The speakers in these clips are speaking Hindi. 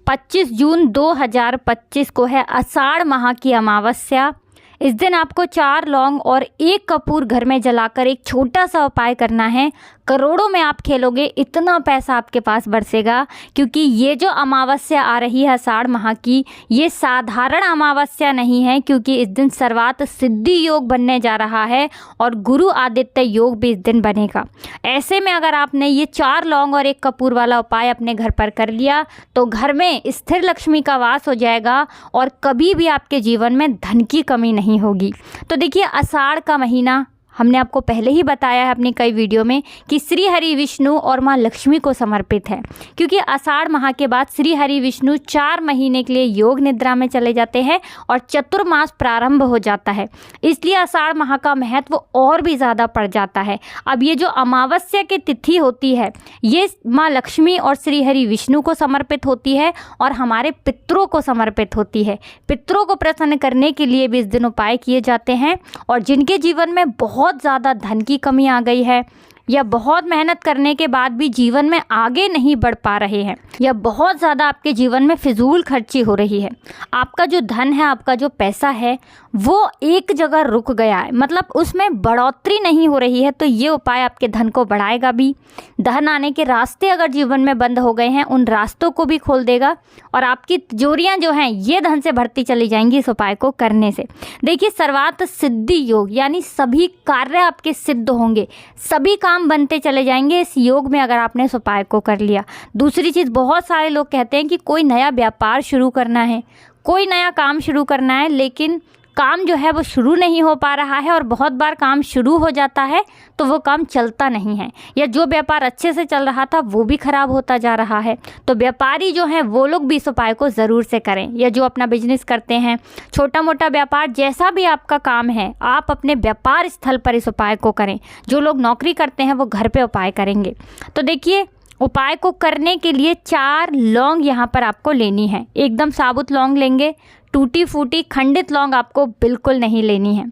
25 जून 2025 को है आषाढ़ माह की अमावस्या। इस दिन आपको 4 लौंग और 1 कपूर घर में जलाकर एक छोटा सा उपाय करना है। करोड़ों में आप खेलोगे, इतना पैसा आपके पास बरसेगा, क्योंकि ये जो अमावस्या आ रही है आषाढ़ माह की, ये साधारण अमावस्या नहीं है, क्योंकि इस दिन सर्वात सिद्धि योग बनने जा रहा है और गुरु आदित्य योग भी इस दिन बनेगा। ऐसे में अगर आपने ये 4 लौंग और 1 कपूर वाला उपाय अपने घर पर कर लिया तो घर में स्थिर लक्ष्मी का वास हो जाएगा और कभी भी आपके जीवन में धन की कमी नहीं होगी। तो देखिए, आषाढ़ का महीना हमने आपको पहले ही बताया है अपनी कई वीडियो में कि श्री हरि विष्णु और माँ लक्ष्मी को समर्पित है, क्योंकि आषाढ़ माह के बाद श्री हरि विष्णु 4 महीने के लिए योग निद्रा में चले जाते हैं और चतुर्मास प्रारंभ हो जाता है। इसलिए आषाढ़ माह का महत्व और भी ज़्यादा बढ़ जाता है। अब ये जो अमावस्या की तिथि होती है, ये माँ लक्ष्मी और श्री हरि विष्णु को समर्पित होती है और हमारे पितरों को समर्पित होती है। पितरों को प्रसन्न करने के लिए भी इस दिन उपाय किए जाते हैं। और जिनके जीवन में बहुत ज़्यादा धन की कमी आ गई है, या बहुत मेहनत करने के बाद भी जीवन में आगे नहीं बढ़ पा रहे हैं, या बहुत ज़्यादा आपके जीवन में फिजूल खर्ची हो रही है, आपका जो धन है, आपका जो पैसा है, वो एक जगह रुक गया है, मतलब उसमें बढ़ोतरी नहीं हो रही है, तो ये उपाय आपके धन को बढ़ाएगा भी। धन आने के रास्ते अगर जीवन में बंद हो गए हैं, उन रास्तों को भी खोल देगा और आपकी तिजोरियाँ जो हैं ये धन से भरती चली जाएंगी इस उपाय को करने से। देखिए, सर्वात सिद्धि योग यानी सभी कार्य आपके सिद्ध होंगे, सभी काम बनते चले जाएंगे इस योग में अगर आपने इस उपाय को कर लिया। दूसरी चीज़, बहुत सारे लोग कहते हैं कि कोई नया व्यापार शुरू करना है, कोई नया काम शुरू करना है, लेकिन काम जो है वो शुरू नहीं हो पा रहा है और बहुत बार काम शुरू हो जाता है तो वो काम चलता नहीं है, या जो व्यापार अच्छे से चल रहा था वो भी खराब होता जा रहा है। तो व्यापारी जो हैं वो लोग भी इस उपाय को ज़रूर से करें, या जो अपना बिजनेस करते हैं, छोटा मोटा व्यापार, जैसा भी आपका काम है, आप अपने व्यापार स्थल पर इस उपाय को करें। जो लोग नौकरी करते हैं वो घर पर उपाय करेंगे। तो देखिए, उपाय को करने के लिए 4 लौंग यहाँ पर आपको लेनी है। एकदम साबुत लौंग लेंगे, टूटी फूटी खंडित लौंग आपको बिल्कुल नहीं लेनी है।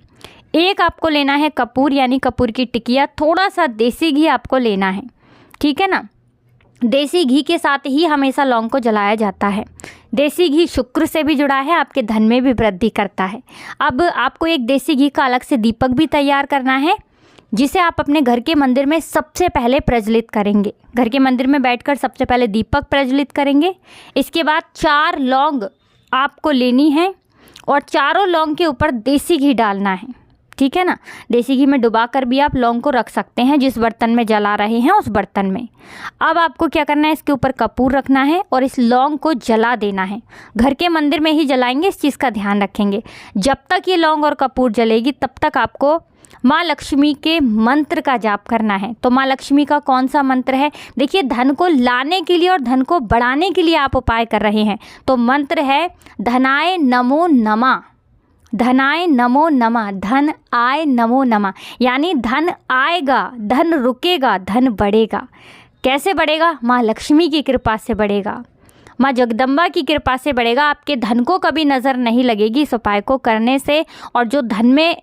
1 आपको लेना है कपूर यानी कपूर की टिकिया, थोड़ा सा देसी घी आपको लेना है, ठीक है ना। देसी घी के साथ ही हमेशा लौंग को जलाया जाता है। देसी घी शुक्र से भी जुड़ा है, आपके धन में भी वृद्धि करता है। अब आपको एक देसी घी का अलग से दीपक भी तैयार करना है, जिसे आप अपने घर के मंदिर में सबसे पहले प्रज्वलित करेंगे। घर के मंदिर में बैठकर सबसे पहले दीपक प्रज्वलित करेंगे। इसके बाद 4 लौंग आपको लेनी है और चारों लौंग के ऊपर देसी घी डालना है, ठीक है ना। देसी घी में डुबाकर भी आप लौंग को रख सकते हैं, जिस बर्तन में जला रहे हैं उस बर्तन में। अब आपको क्या करना है, इसके ऊपर कपूर रखना है और इस लौंग को जला देना है। घर के मंदिर में ही जलाएंगे, इस चीज़ का ध्यान रखेंगे। जब तक ये लौंग और कपूर जलेगी तब तक आपको माँ लक्ष्मी के मंत्र का जाप करना है। तो माँ लक्ष्मी का कौन सा मंत्र है? देखिए, धन को लाने के लिए और धन को बढ़ाने के लिए आप उपाय कर रहे हैं, तो मंत्र है धनाय नमो नमः। धनाय नमो नमः, धन आय नमो नमः, यानी धन आएगा, धन रुकेगा, धन बढ़ेगा। कैसे बढ़ेगा? माँ लक्ष्मी की कृपा से बढ़ेगा, माँ जगदम्बा की कृपा से बढ़ेगा। आपके धन को कभी नज़र नहीं लगेगी इस उपाय को करने से, और जो धन में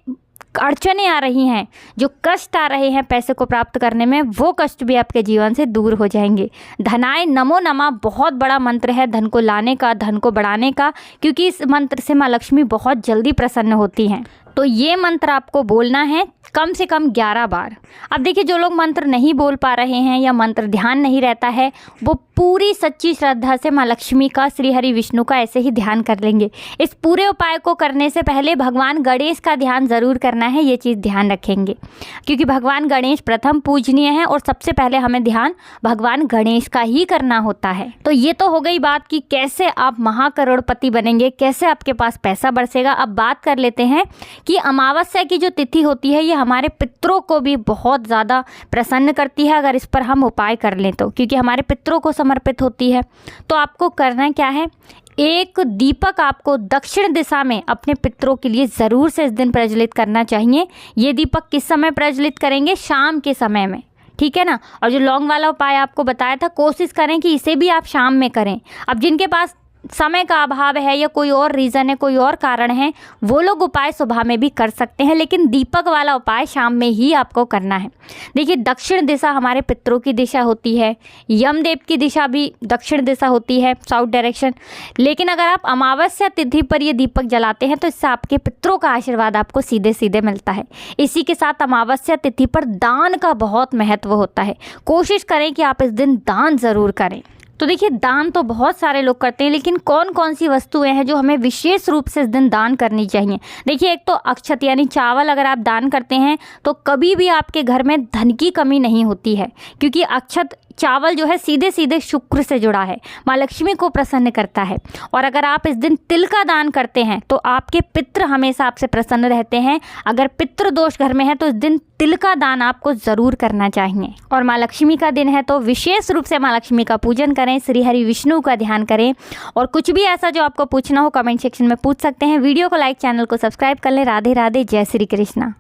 अड़चने आ रही हैं, जो कष्ट आ रहे हैं पैसे को प्राप्त करने में, वो कष्ट भी आपके जीवन से दूर हो जाएंगे। धनाय नमो नमः बहुत बड़ा मंत्र है धन को लाने का, धन को बढ़ाने का, क्योंकि इस मंत्र से माँ लक्ष्मी बहुत जल्दी प्रसन्न होती हैं। तो ये मंत्र आपको बोलना है कम से कम 11 बार। अब देखिए, जो लोग मंत्र नहीं बोल पा रहे हैं या मंत्र ध्यान नहीं रहता है, वो पूरी सच्ची श्रद्धा से माँ लक्ष्मी का, श्री हरि विष्णु का ऐसे ही ध्यान कर लेंगे। इस पूरे उपाय को करने से पहले भगवान गणेश का ध्यान ज़रूर करना है, ये चीज़ ध्यान रखेंगे, क्योंकि भगवान गणेश प्रथम पूजनीय है और सबसे पहले हमें ध्यान भगवान गणेश का ही करना होता है। तो ये तो हो गई बात कि कैसे आप महाकरोड़पति बनेंगे, कैसे आपके पास पैसा बरसेगा। अब बात कर लेते हैं कि अमावस्या की जो तिथि होती है ये हमारे पितरों को भी बहुत ज़्यादा प्रसन्न करती है, अगर इस पर हम उपाय कर लें तो, क्योंकि हमारे पितरों को समर्पित होती है। तो आपको करना क्या है, 1 दीपक आपको दक्षिण दिशा में अपने पितरों के लिए ज़रूर से इस दिन प्रज्वलित करना चाहिए। ये दीपक किस समय प्रज्वलित करेंगे? शाम के समय में, ठीक है ना। और जो लौंग वाला उपाय आपको बताया था, कोशिश करें कि इसे भी आप शाम में करें। अब जिनके पास समय का अभाव है या कोई और रीज़न है, कोई और कारण है, वो लोग उपाय सुबह में भी कर सकते हैं, लेकिन दीपक वाला उपाय शाम में ही आपको करना है। देखिए, दक्षिण दिशा हमारे पितरों की दिशा होती है, यमदेव की दिशा भी दक्षिण दिशा होती है, साउथ डायरेक्शन। लेकिन अगर आप अमावस्या तिथि पर ये दीपक जलाते हैं तो इससे आपके पितरों का आशीर्वाद आपको सीधे सीधे मिलता है। इसी के साथ अमावस्या तिथि पर दान का बहुत महत्व होता है। कोशिश करें कि आप इस दिन दान ज़रूर करें। तो देखिए, दान तो बहुत सारे लोग करते हैं, लेकिन कौन कौन सी वस्तुएं हैं जो हमें विशेष रूप से इस दिन दान करनी चाहिए। देखिए, एक तो अक्षत यानी चावल अगर आप दान करते हैं तो कभी भी आपके घर में धन की कमी नहीं होती है, क्योंकि अक्षत चावल जो है सीधे सीधे शुक्र से जुड़ा है, माँ लक्ष्मी को प्रसन्न करता है। और अगर आप इस दिन तिल का दान करते हैं तो आपके पितृ हमेशा आपसे प्रसन्न रहते हैं। अगर पितृ दोष घर में है तो इस दिन तिल का दान आपको ज़रूर करना चाहिए। और माँ लक्ष्मी का दिन है तो विशेष रूप से माँ लक्ष्मी का पूजन करें, श्री हरि विष्णु का ध्यान करें। और कुछ भी ऐसा जो आपको पूछना हो कमेंट सेक्शन में पूछ सकते हैं। वीडियो को लाइक, चैनल को सब्सक्राइब कर लें। राधे राधे, जय श्री कृष्णा।